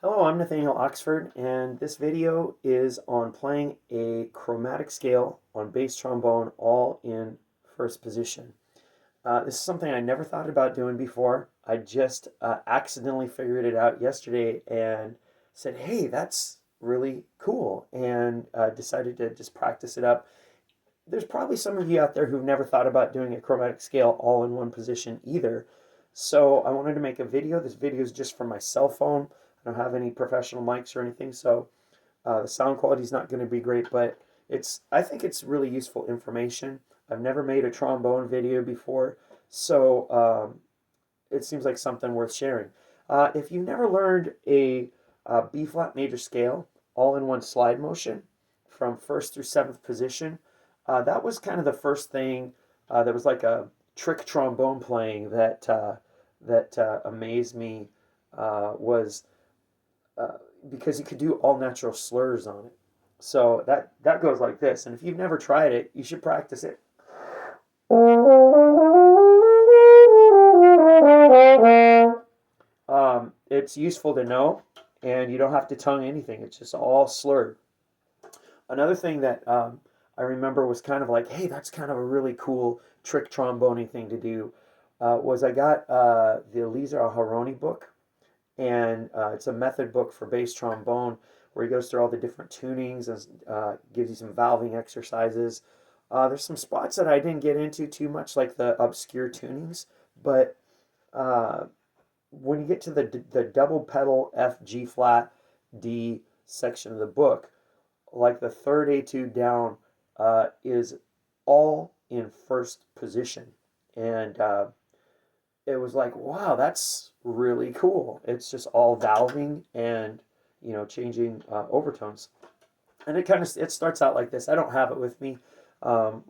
Hello, I'm Nathaniel Oxford, and this video is on playing a chromatic scale on bass trombone all in first position. This is something I never thought about doing before. I just accidentally figured it out yesterday and said, hey, that's really cool, and decided to just practice it up. There's probably some of you out there who've never thought about doing a chromatic scale all in one position either. So I wanted to make a video. This video is just from my cell phone. I don't have any professional mics or anything, so the sound quality is not going to be great, but I think it's really useful information. I've never made a trombone video before, so it seems like something worth sharing. If you've never learned a B flat major scale all in one slide motion from first through seventh position, that was kind of the first thing that was like a trick trombone playing that amazed me was because you could do all natural slurs on it. So that goes like this. And if you've never tried it, you should practice it. It's useful to know, and you don't have to tongue anything. It's just all slurred. Another thing that I remember was kind of like, hey, that's kind of a really cool trick trombone thing to do. Was I got the Eliezer Aharoni book, and it's a method book for bass trombone where he goes through all the different tunings and gives you some valving exercises. There's some spots that I didn't get into too much, like the obscure tunings, but when you get to the double pedal F G flat D section of the book, like the third etude down is all in first position, and it was like, wow, that's really cool. It's just all valving and changing overtones, and it starts out like this. I don't have it with me.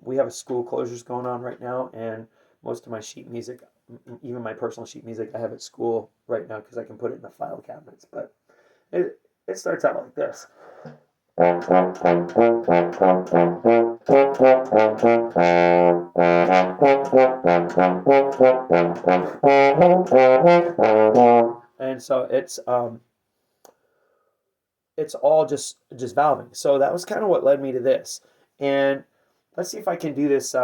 We have a school closures going on right now, and most of my sheet music, even my personal sheet music, I have at school right now because I can put it in the file cabinets. But it starts out like this. And so it's all just valving. So that was kind of what led me to this. And let's see if I can do this.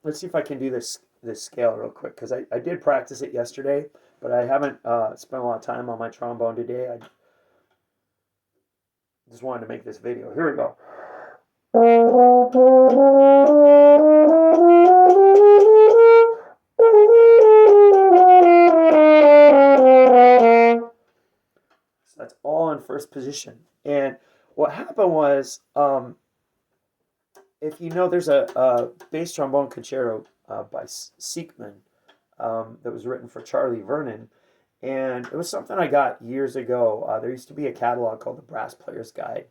Let's see if I can do this scale real quick, because I did practice it yesterday, but I haven't spent a lot of time on my trombone today. I just wanted to make this video. Here we go. So that's all in first position. And what happened was, if you know, there's a bass trombone concerto by Siekman that was written for Charlie Vernon, and it was something I got years ago. There used to be a catalog called the Brass Player's Guide,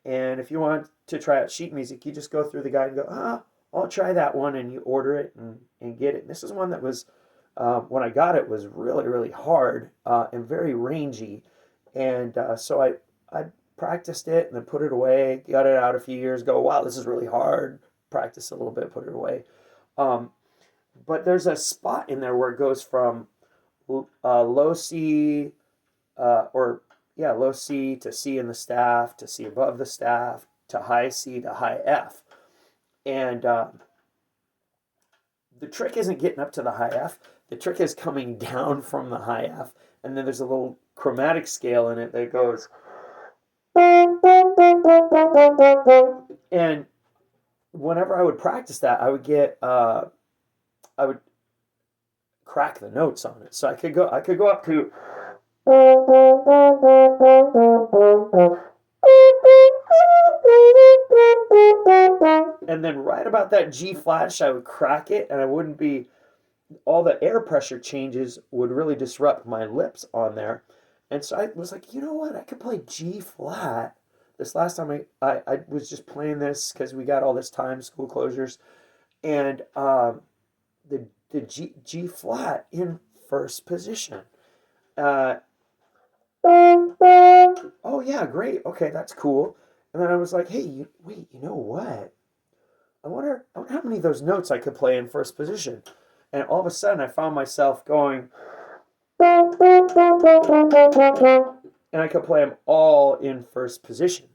and if you want to try out sheet music, you just go through the guide and go, I'll try that one, and you order it and get it. And this is one that was, when I got it, was really, really hard and very rangy, and so I practiced it and then put it away, got it out a few years ago. Wow, this is really hard. Practice a little bit, put it away. But there's a spot in there where it goes from low C, low C to C in the staff, to C above the staff, to high C to high F. And the trick isn't getting up to the high F. The trick is coming down from the high F. And then there's a little chromatic scale in it that goes. And whenever I would practice that, I would crack the notes on it. So I could go up to and then right about that G flat, I would crack it, and I wouldn't be, all the air pressure changes would really disrupt my lips on there. And so I was like, you know what? I could play G flat. This last time I was just playing this because we got all this time, school closures, and the G flat in first position. Oh yeah, great. Okay, that's cool. And then I was like, hey, wait, you know what? I wonder how many of those notes I could play in first position. And all of a sudden, I found myself going. and I could play them all in first position.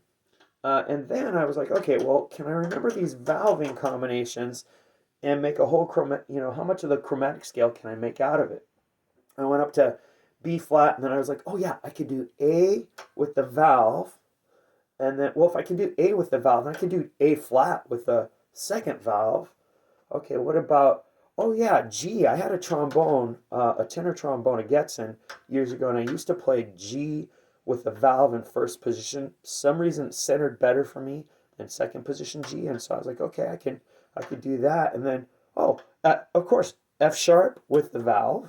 And then I was like, okay, well, can I remember these valving combinations and make a whole how much of the chromatic scale can I make out of it? I went up to B flat, and then I was like, oh yeah, I could do A with the valve, and then, well, if I can do A with the valve, then I can do A flat with the second valve. Okay, what about, oh yeah, G. I had a trombone, a tenor trombone, a Getzen, years ago, and I used to play G with the valve in first position. For some reason it centered better for me than second position G, and so I was like, okay, I could do that. And then, oh, of course, F sharp with the valve,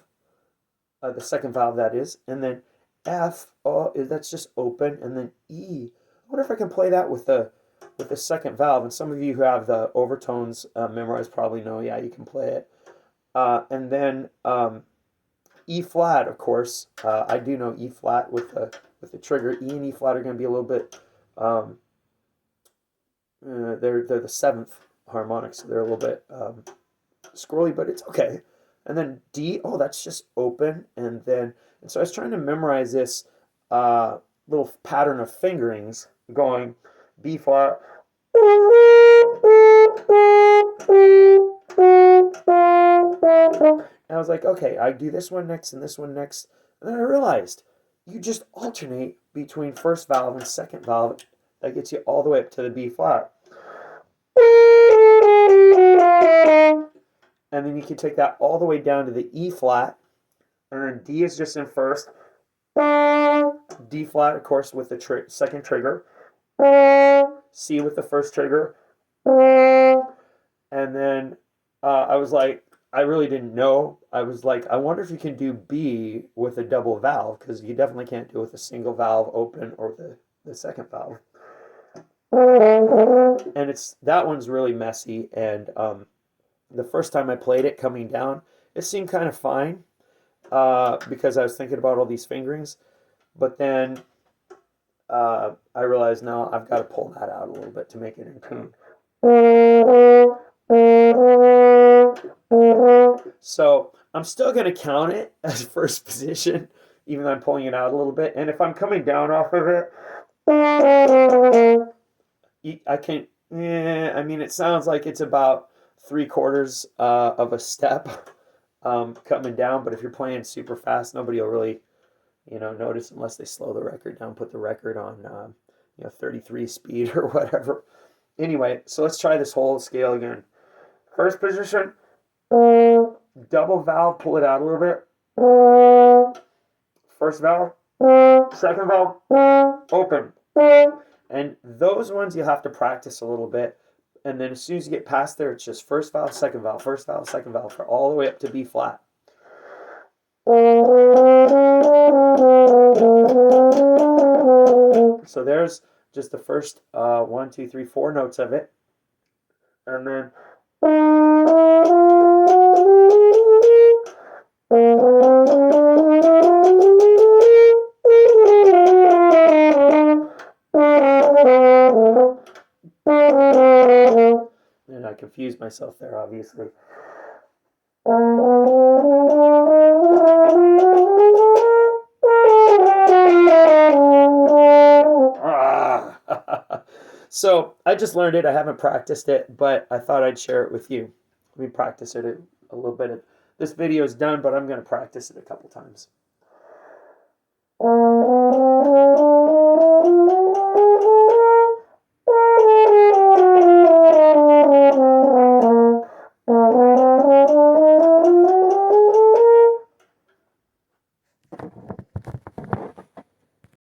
the second valve that is, and then F, oh, that's just open, and then E. I wonder if I can play that with the second valve. And some of you who have the overtones memorized probably know, yeah, you can play it. And then E flat, of course. I do know E flat with the trigger. E and E flat are going to be a little bit. They're the seventh harmonic, so they're a little bit scrolly, but it's okay. And then D, oh, that's just open. And so I was trying to memorize this little pattern of fingerings going B flat. And I was like, okay, I do this one next and this one next. And then I realized you just alternate between first valve and second valve. That gets you all the way up to the B flat. And then you can take that all the way down to the E flat. And then D is just in first. D flat, of course, with the second trigger. C with the first trigger. And then I was like, I really didn't know. I was like, I wonder if you can do B with a double valve, because you definitely can't do it with a single valve open or the second valve. And that one's really messy. And the first time I played it coming down, it seemed kind of fine because I was thinking about all these fingerings. But then I realized, no, I've got to pull that out a little bit to make it in tune. So I'm still going to count it as first position, even though I'm pulling it out a little bit. And if I'm coming down off of it, I can, I mean, it sounds like it's about 3/4 of a step coming down. But if you're playing super fast, nobody will really, notice unless they slow the record down, put the record on, 33 speed or whatever. Anyway, so let's try this whole scale again. First position, double valve, pull it out a little bit. First valve, second valve, open. And those ones you have to practice a little bit. And then as soon as you get past there, it's just first valve, second valve, first valve, second valve, for all the way up to B flat. So there's just the first 1, 2, 3, 4 notes of it. And then and I confused myself there, obviously. So I just learned it. I haven't practiced it, but I thought I'd share it with you. Let me practice it a little bit. This video is done, but I'm going to practice it a couple times.